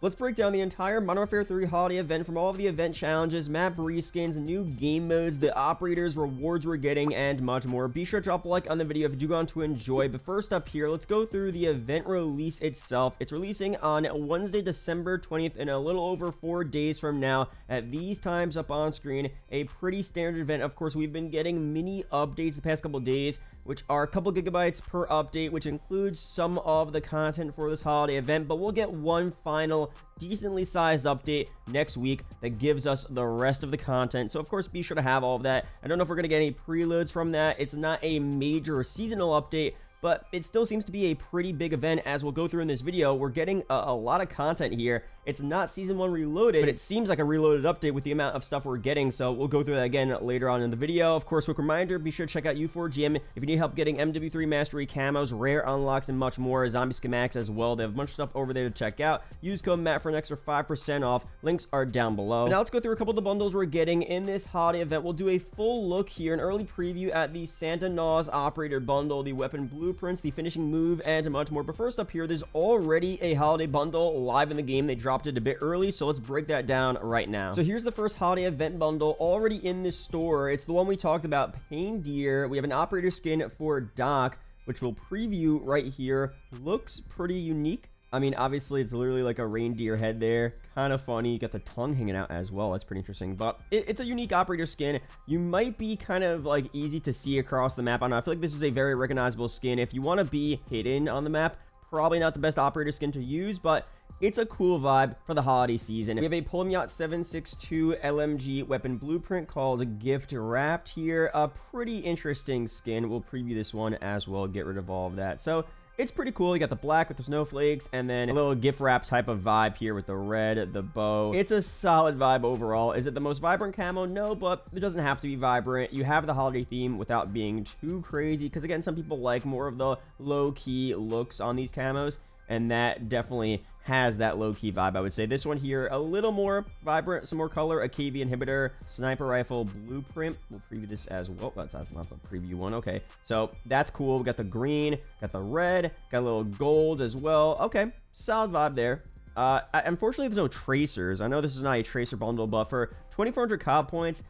Let's break down the entire Modern Warfare 3 holiday event from all of the event challenges, map reskins, new game modes, the operators, rewards we're getting, and much more. Be sure to drop a like on the video if you do go on to enjoy. But first up here, let's go through the event release itself. It's releasing on Wednesday, December 20th, in a little over 4 days from now. At these times up on screen, a pretty standard event. Of course, we've been getting mini updates the past couple days, which are a couple gigabytes per update, which includes some of the content for this holiday event, but we'll get one final decently sized update next week that gives us the rest of the content. So of course, be sure to have all of that. I don't know if we're gonna get any preloads from that. It's not a major seasonal update, but it still seems to be a pretty big event. As we'll go through in this video, we're getting a lot of content here. It's not season 1 reloaded, but it seems like a reloaded update with the amount of stuff we're getting, so we'll go through that again later on in the video. Of course, quick reminder, be sure to check out U4GM if you need help getting MW3 Mastery camos, rare unlocks, and much more. Zombie schematics as well. They have a bunch of stuff over there to check out. Use code MATT for an extra 5% off. Links are down below. Now let's go through a couple of the bundles we're getting in this holiday event. We'll do a full look here, an early preview at the Santa Gnaws operator bundle, the weapon blueprints, the finishing move, and much more. But first up here, there's already a holiday bundle live in the game. They dropped it a bit early, so let's break that down right now. So here's the first holiday event bundle already in the store. It's the one we talked about, Pain Deer. We have an operator skin for Doc, which we'll preview right here. Looks pretty unique. I mean, obviously, it's literally like a reindeer head there. Kind of funny. You got the tongue hanging out as well. That's pretty interesting. But it's a unique operator skin. You might be kind of like easy to see across the map. I don't know. I feel like this is a very recognizable skin. If you want to be hidden on the map, probably not the best operator skin to use, but it's a cool vibe for the holiday season. We have a Polymyot 762 LMG weapon blueprint called Gift Wrapped here. A pretty interesting skin. We'll preview this one as well, get rid of all of that. So it's pretty cool. You got the black with the snowflakes, and then a little gift wrap type of vibe here with the red, the bow. It's a solid vibe overall. Is it the most vibrant camo? No, but it doesn't have to be vibrant. You have the holiday theme without being too crazy, because again, some people like more of the low-key looks on these camos, and that definitely has that low-key vibe. I would say this one here a little more vibrant, some more color, a KV inhibitor, sniper rifle blueprint. We'll preview this as well. That's not the preview one. Okay, so that's cool. We got the green, got the red, got a little gold as well. Okay, solid vibe there. Unfortunately, there's no tracers. I know this is not a tracer bundle, but for 2,400 COD points,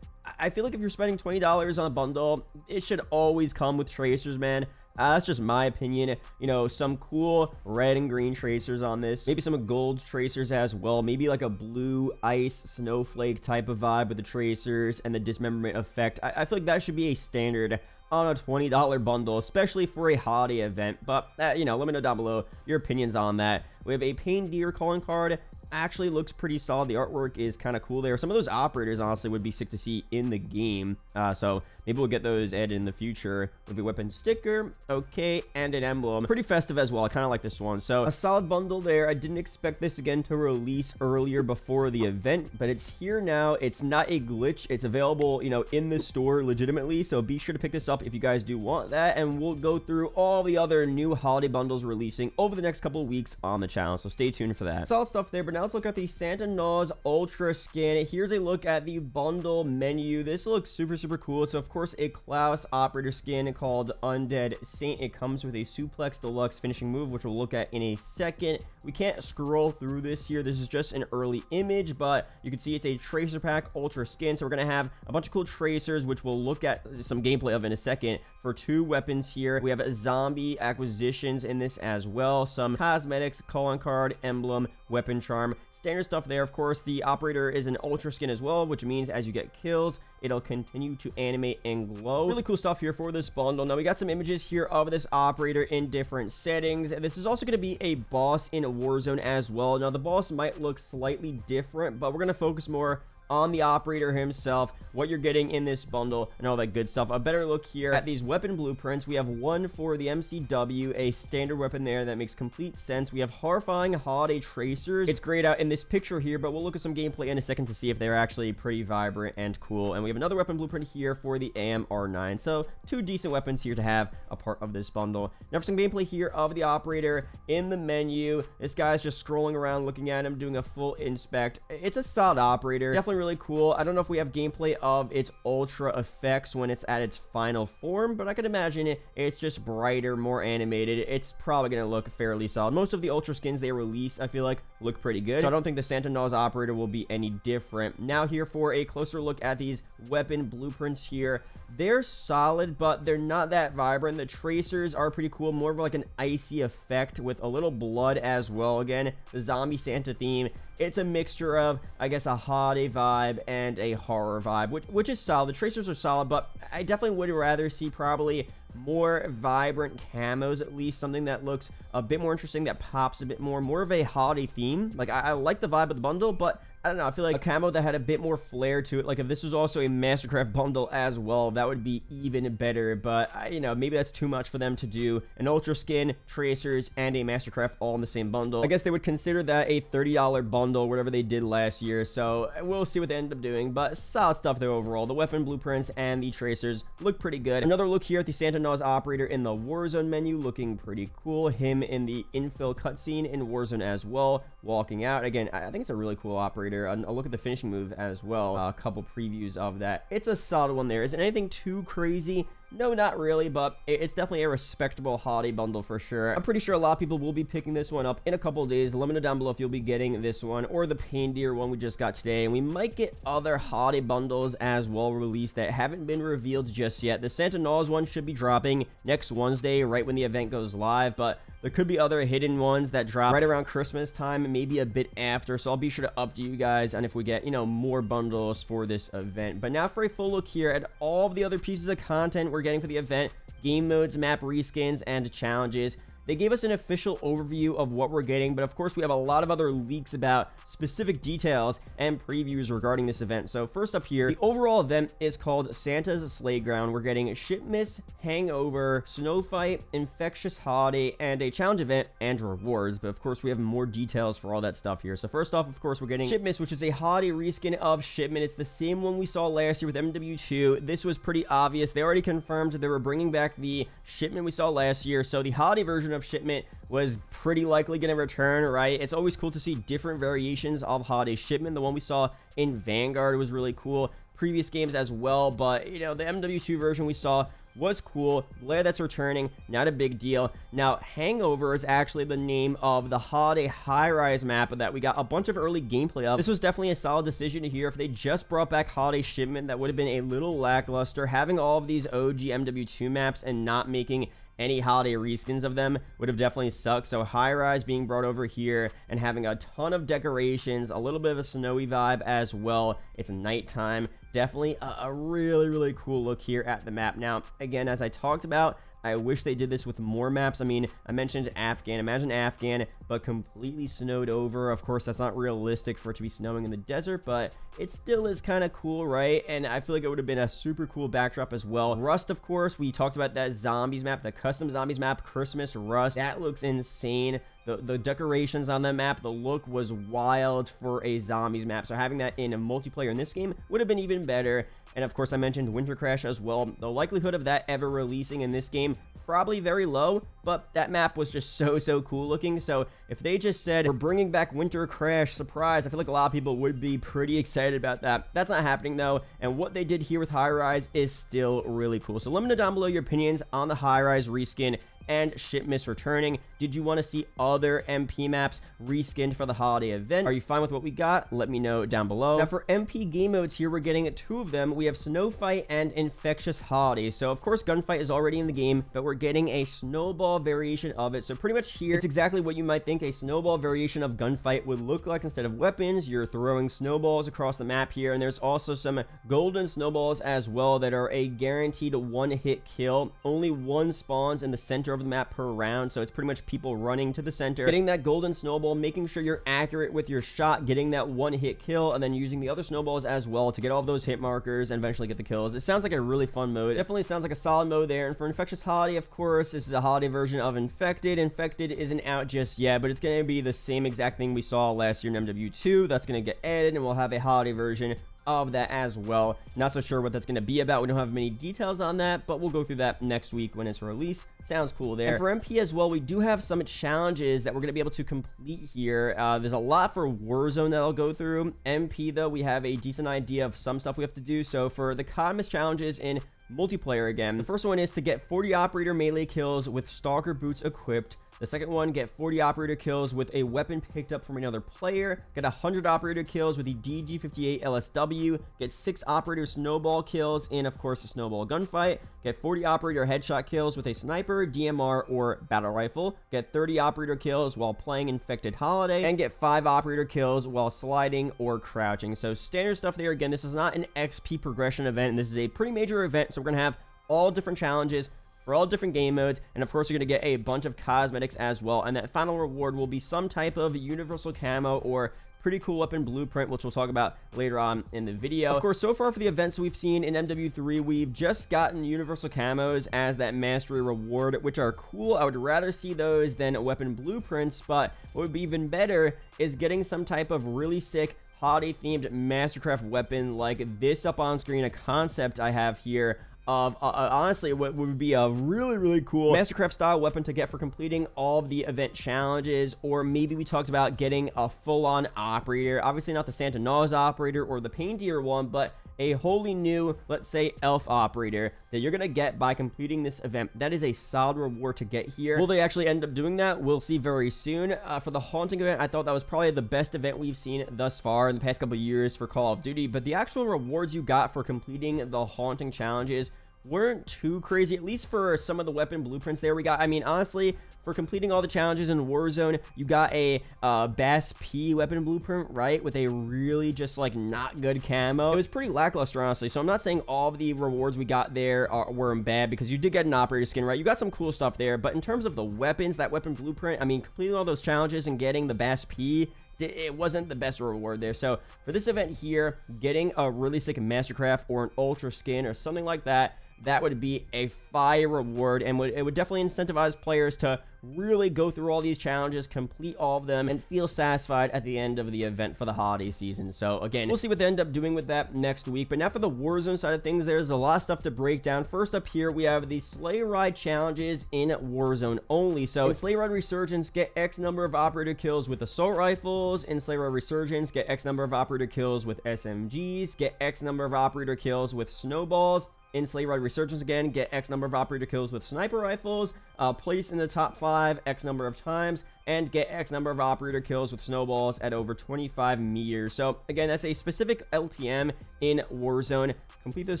I feel like if you're spending $20 on a bundle, it should always come with tracers, man. That's just my opinion. You know, some cool red and green tracers on this. Maybe some gold tracers as well. Maybe like a blue ice snowflake type of vibe with the tracers and the dismemberment effect. I feel like that should be a standard on a $20 bundle, especially for a holiday event. But, you know, let me know down below your opinions on that. We have a Pain Deer calling card. Actually looks pretty solid. The artwork is kind of cool there. Some of those operators honestly would be sick to see in the game, so maybe we'll get those added in the future. With a weapon sticker, okay, and an emblem. Pretty festive as well. I kind of like this one. So a solid bundle there. I didn't expect this again to release earlier before the event, but it's here now. It's not a glitch. It's available, you know, in the store legitimately, so be sure to pick this up if you guys do want that, and we'll go through all the other new holiday bundles releasing over the next couple of weeks on the channel, so stay tuned for that. Solid stuff there. But now let's look at the Santa Gnaws Ultra skin. Here's a look at the bundle menu. This looks super cool. It's of course a Klaus operator skin called Undead Saint. It comes with a suplex deluxe finishing move, which we'll look at in a second. We can't scroll through this here. This is just an early image, but you can see it's a tracer pack ultra skin. So we're gonna have a bunch of cool tracers, which we'll look at some gameplay of in a second. For 2 weapons here, we have zombie acquisitions in this as well, some cosmetics, calling card, emblem, weapon charm, standard stuff there. Of course, the operator is an ultra skin as well, which means as you get kills, it'll continue to animate and glow. Really cool stuff here for this bundle. Now we got some images here of this operator in different settings. This is also going to be a boss in Warzone as well. Now the boss might look slightly different, but we're going to focus more on the operator himself, what you're getting in this bundle, and all that good stuff. A better look here at these weapon blueprints. We have one for the MCW, a standard weapon there that makes complete sense. We have horrifying holiday tracers. It's grayed out in this picture here, but we'll look at some gameplay in a second to see if they're actually pretty vibrant and cool. And we have another weapon blueprint here for the AMR9. So 2 decent weapons here to have a part of this bundle. Now for some gameplay here of the operator in the menu. This guy's just scrolling around looking at him, doing a full inspect. It's a solid operator. Definitely really cool. I don't know if we have gameplay of its ultra effects when it's at its final form, but I could imagine it's just brighter, more animated. It's probably going to look fairly solid. Most of the ultra skins they release, I feel like, look pretty good. So I don't think the Santa Gnaws operator will be any different. Now here for a closer look at these weapon blueprints here. They're solid, but they're not that vibrant. The tracers are pretty cool, more of like an icy effect with a little blood as well. Again, the zombie Santa theme. It's a mixture of, I guess, a holiday vibe and a horror vibe, which is solid. The tracers are solid, but I definitely would rather see probably more vibrant camos, at least something that looks a bit more interesting, that pops a bit more of a holiday theme. Like, I like the vibe of the bundle, but I don't know, I feel like a camo that had a bit more flair to it. Like, if this was also a Mastercraft bundle as well, that would be even better. But, you know, maybe that's too much for them to do an Ultra Skin, Tracers, and a Mastercraft all in the same bundle. I guess they would consider that a $30 bundle, whatever they did last year. So, we'll see what they end up doing. But solid stuff there overall. The weapon blueprints and the Tracers look pretty good. Another look here at the Santa Gnaws operator in the Warzone menu, looking pretty cool. Him in the infill cutscene in Warzone as well, walking out. Again, I think it's a really cool operator. I'll look at the finishing move as well. A couple previews of that. It's a solid one there. Isn't anything too crazy? No, not really, but it's definitely a respectable holiday bundle for sure. I'm pretty sure a lot of people will be picking this one up in a couple of days. Let me know down below if you'll be getting this one or the Pain Deer one we just got today. And we might get other holiday bundles as well released that haven't been revealed just yet. The Santa Gnaws one should be dropping next Wednesday, right when the event goes live, but there could be other hidden ones that drop right around Christmas time, maybe a bit after. So I'll be sure to update you guys on if we get, you know, more bundles for this event. But now for a full look here at all of the other pieces of content we're getting for the event, game modes, map reskins, and challenges. They gave us an official overview of what we're getting, but of course we have a lot of other leaks about specific details and previews regarding this event. So first up here, the overall event is called Santa's Slayground. We're getting Shipment, Hangover, Snow Fight, Infectious Holiday, and a challenge event and rewards. But of course we have more details for all that stuff here. So first off, of course, we're getting Shipment, which is a holiday reskin of Shipment. It's the same one we saw last year with MW2. This was pretty obvious. They already confirmed they were bringing back the Shipment we saw last year. So the holiday version of Shipment was pretty likely going to return, right? It's always cool to see different variations of holiday Shipment. The one we saw in Vanguard was really cool. Previous games as well, but you know, the MW2 version we saw was cool. Glad that's returning. Not a big deal. Now, Hangover is actually the name of the holiday Highrise map that we got a bunch of early gameplay of. This was definitely a solid decision here. If they just brought back holiday Shipment, that would have been a little lackluster. Having all of these OG MW2 maps and not making any holiday reskins of them would have definitely sucked. So Highrise being brought over here and having a ton of decorations, a little bit of a snowy vibe as well. It's nighttime. Definitely a really cool look here at the map. Now, again, as I talked about, I wish they did this with more maps. I mean, I mentioned Afghan. Imagine Afghan, but completely snowed over. Of course, that's not realistic for it to be snowing in the desert, but it still is kind of cool, right? And I feel like it would have been a super cool backdrop as well. Rust, of course, we talked about that zombies map, the custom zombies map, Christmas Rust. That looks insane. The decorations on that map, the look was wild for a zombies map. So having that in a multiplayer in this game would have been even better. And of course, I mentioned Winter Crash as well. The likelihood of that ever releasing in this game, probably very low, but that map was just so cool looking. So if they just said, we're bringing back Winter Crash, surprise, I feel like a lot of people would be pretty excited about that. That's not happening though. And what they did here with Highrise is still really cool. So let me know down below your opinions on the Highrise reskin and Shipment returning. Did you want to see other MP maps reskinned for the holiday event? Are you fine with what we got? Let me know down below. Now for MP game modes here, we're getting two of them. We have Snow Fight and Infectious Holiday. So of course Gunfight is already in the game, but we're getting a snowball variation of it. So pretty much here, it's exactly what you might think a snowball variation of Gunfight would look like. Instead of weapons, you're throwing snowballs across the map here. And there's also some golden snowballs as well that are a guaranteed one-hit kill. Only one spawns in the center of the map per round, so it's pretty much people running to the center, getting that golden snowball, making sure you're accurate with your shot, getting that one-hit kill, and then using the other snowballs as well to get all of those hit markers and eventually get the kills. It sounds like a really fun mode. Definitely sounds like a solid mode there. And for Infectious Holiday, of course, this is a holiday version of Infected. Infected isn't out just yet, but it's going to be the same exact thing we saw last year in MW2. That's going to get added, and we'll have a holiday version of that as well. Not so sure what that's going to be about. We don't have many details on that, but we'll go through that next week when it's released. Sounds cool there. And for MP as well, we do have some challenges that we're going to be able to complete here. There's a lot for Warzone that I'll go through. MP, though, we have a decent idea of some stuff we have to do. So for the CODMAS challenges in multiplayer again, the first one is to get 40 operator melee kills with stalker boots equipped. The second one, get 40 operator kills with a weapon picked up from another player. Get 100 operator kills with the DG58 LSW. Get 6 operator snowball kills in, of course, a snowball gunfight. Get 40 operator headshot kills with a sniper, DMR, or battle rifle. Get 30 operator kills while playing Infected Holiday. And get 5 operator kills while sliding or crouching. So standard stuff there. Again, this is not an XP progression event. This is a pretty major event, so we're going to have all different challenges for all different game modes, and of course you're going to get a bunch of cosmetics as well, and that final reward will be some type of universal camo or pretty cool weapon blueprint, which we'll talk about later on in the video. Of course, so far for the events we've seen in MW3, we've just gotten universal camos as that mastery reward, which are cool. I would rather see those than weapon blueprints, but what would be even better is getting some type of really sick holiday themed mastercraft weapon like this up on screen, a concept I have here of honestly what would be a really cool mastercraft style weapon to get for completing all of the event challenges. Or maybe we talked about getting a full-on operator, obviously not the Santa Gnaws operator or the paintier one, but a wholly new, let's say, elf operator that you're gonna get by completing this event. That is a solid reward to get here. Will they actually end up doing that? We'll see very soon. For the haunting event, I thought that was probably the best event we've seen thus far in the past couple of years for Call of Duty, but the actual rewards you got for completing the haunting challenges weren't too crazy, at least for some of the weapon blueprints there we got. I mean, honestly, for completing all the challenges in Warzone, you got a Bass P weapon blueprint, right, with a really just like not good camo. It was pretty lackluster, honestly, so I'm not saying all of the rewards we got there were bad, because you did get an operator skin, right? You got some cool stuff there, but in terms of the weapons, that weapon blueprint, I mean, completing all those challenges and getting the Bass P, it wasn't the best reward there. So for this event here, getting a really sick mastercraft or an ultra skin or something like that, that would be a fire reward, and it would definitely incentivize players to really go through all these challenges, complete all of them, and feel satisfied at the end of the event for the holiday season. So again, we'll see what they end up doing with that next week. But now for the Warzone side of things, there's a lot of stuff to break down. First up here, we have the sleigh ride challenges in Warzone only. So in Sleigh Ride Resurgence, get X number of operator kills with assault rifles. In Sleigh Ride Resurgence, get X number of operator kills with SMGs. Get X number of operator kills with snowballs. In Sleigh Ride Resurgence again, get X number of operator kills with sniper rifles, place in the top 5 X number of times, and get X number of operator kills with snowballs at over 25 meters. So again, that's a specific LTM in Warzone. Complete those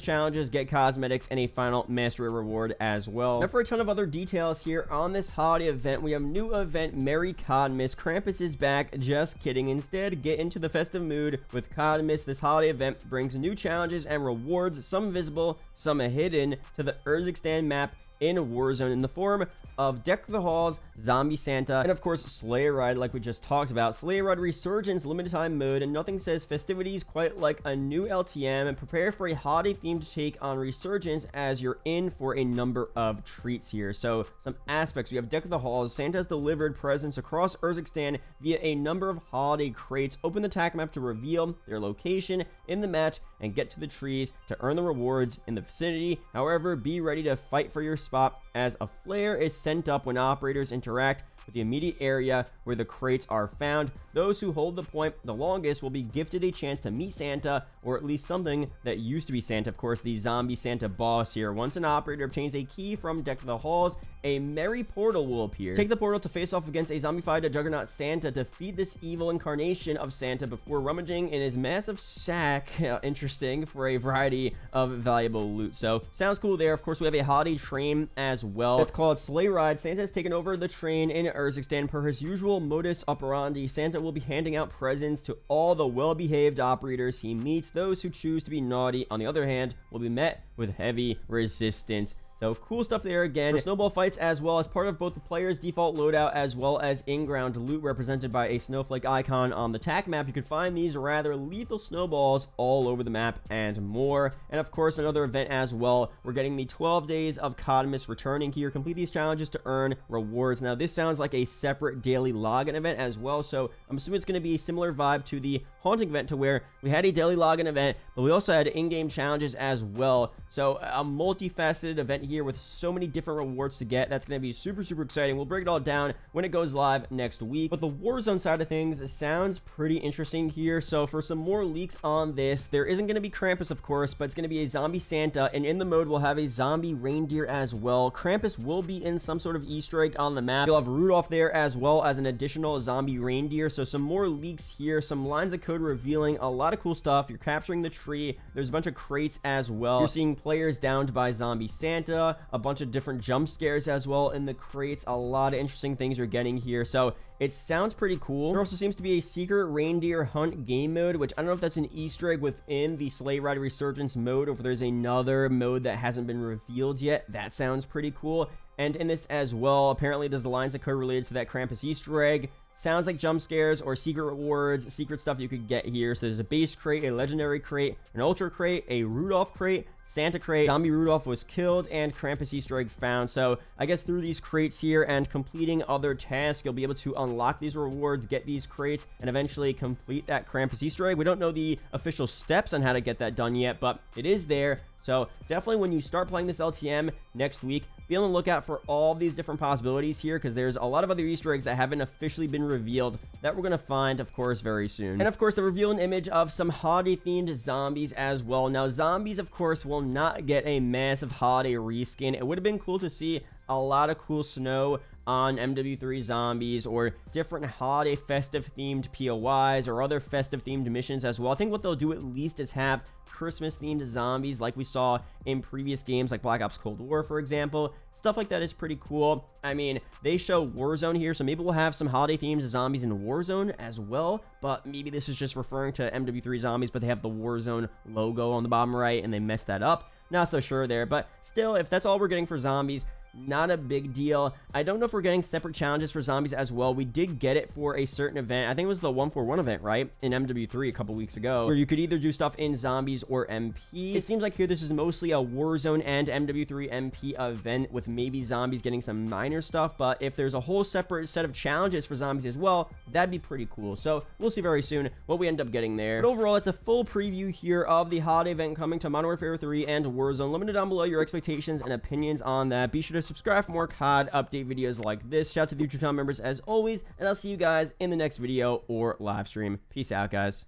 challenges, get cosmetics, and a final mastery reward as well. Now for a ton of other details here on this holiday event, we have new event Merry CODMAS. Krampus is back. Just kidding. Instead, get into the festive mood with CODMAS. This holiday event brings new challenges and rewards, some visible, some hidden, to the Reskin map in Warzone in the form of Deck the Halls, Zombie Santa, and of course Sleigh Ride, like we just talked about. Sleigh Ride Resurgence limited time mode, and nothing says festivities quite like a new LTM. And prepare for a holiday themed take on Resurgence as you're in for a number of treats here. So some aspects: we have Deck of the Halls. Santa's delivered presents across Reskin via a number of holiday crates. Open the attack map to reveal their location in the match and get to the trees to earn the rewards in the vicinity. However, be ready to fight for your spot, as a flare is sent up when operators interact with the immediate area where the crates are found. Those who hold the point the longest will be gifted a chance to meet Santa, or at least something that used to be Santa. Of course, the Zombie Santa boss here. Once an operator obtains a key from Deck of the Halls, a merry portal will appear. Take the portal to face off against a zombified Juggernaut Santa. Defeat this evil incarnation of Santa before rummaging in his massive sack. Interesting, for a variety of valuable loot. So sounds cool there. Of course, we have a holiday train as well. It's called Sleigh Ride. Santa has taken over the train in Reskin. Per his usual modus operandi, Santa will be handing out presents to all the well-behaved operators he meets. Those who choose to be naughty, on the other hand, will be met with heavy resistance. So cool stuff there again. For snowball fights as well, as part of both the player's default loadout as well as in-ground loot represented by a snowflake icon on the attack map, you can find these rather lethal snowballs all over the map and more. And of course, another event as well, we're getting the 12 days of CODMAS returning here. Complete these challenges to earn rewards. Now this sounds like a separate daily login event as well, so I'm assuming it's going to be a similar vibe to the haunting event to where we had a daily login event, but we also had in-game challenges as well. So a multifaceted event here with so many different rewards to get. That's going to be super, super exciting. We'll break it all down when it goes live next week. But the Warzone side of things sounds pretty interesting here. So for some more leaks on this, there isn't going to be Krampus, of course, but it's going to be a zombie Santa, and in the mode we'll have a zombie reindeer as well. Krampus will be in some sort of Easter egg on the map. You'll have Rudolph there as well as an additional zombie reindeer. So some more leaks here, some lines of code revealing a lot of cool stuff. You're capturing the tree. There's a bunch of crates as well. You're seeing players downed by zombie Santa, a bunch of different jump scares as well in the crates. A lot of interesting things you're getting here. So it sounds pretty cool. There also seems to be a secret reindeer hunt game mode, which I don't know if that's an Easter egg within the Slayground Resurgence mode or if there's another mode that hasn't been revealed yet. That sounds pretty cool. And in this as well, apparently there's the lines of code related to that Krampus Easter egg. Sounds like jump scares or secret rewards, secret stuff you could get here. So there's a base crate, a legendary crate, an ultra crate, a Rudolph crate, Santa crate, zombie Rudolph was killed, and Krampus Easter egg found. So I guess through these crates here and completing other tasks, you'll be able to unlock these rewards, get these crates, and eventually complete that Krampus Easter egg. We don't know the official steps on how to get that done yet, but it is there. So definitely when you start playing this LTM next week, be on the lookout for all these different possibilities here, because there's a lot of other Easter eggs that haven't officially been revealed that we're going to find, of course, very soon. And of course, they reveal an image of some holiday-themed zombies as well. Now, zombies, of course, will not get a massive holiday reskin. It would have been cool to see a lot of cool snow on MW3 zombies or different holiday festive themed POIs or other festive themed missions as well. I think what they'll do at least is have Christmas themed zombies like we saw in previous games like Black Ops Cold War, for example. Stuff like that is pretty cool. I mean, they show Warzone here, so maybe we'll have some holiday themed zombies in Warzone as well, but maybe this is just referring to MW3 zombies, but they have the Warzone logo on the bottom right and they messed that up. Not so sure there, but still, if that's all we're getting for zombies, not a big deal. I don't know if we're getting separate challenges for zombies as well. We did get it for a certain event. I think it was the 141 event, right? In MW3 a couple weeks ago, where you could either do stuff in zombies or MP. It seems like here this is mostly a Warzone and MW3 MP event with maybe zombies getting some minor stuff, but if there's a whole separate set of challenges for zombies as well, that'd be pretty cool. So we'll see very soon what we end up getting there. But overall, it's a full preview here of the holiday event coming to Modern Warfare 3 and Warzone. Let me know down below your expectations and opinions on that. Be sure to subscribe for more COD update videos like this. Shout out to the YouTube channel members as always, and I'll see you guys in the next video or live stream. Peace out, guys.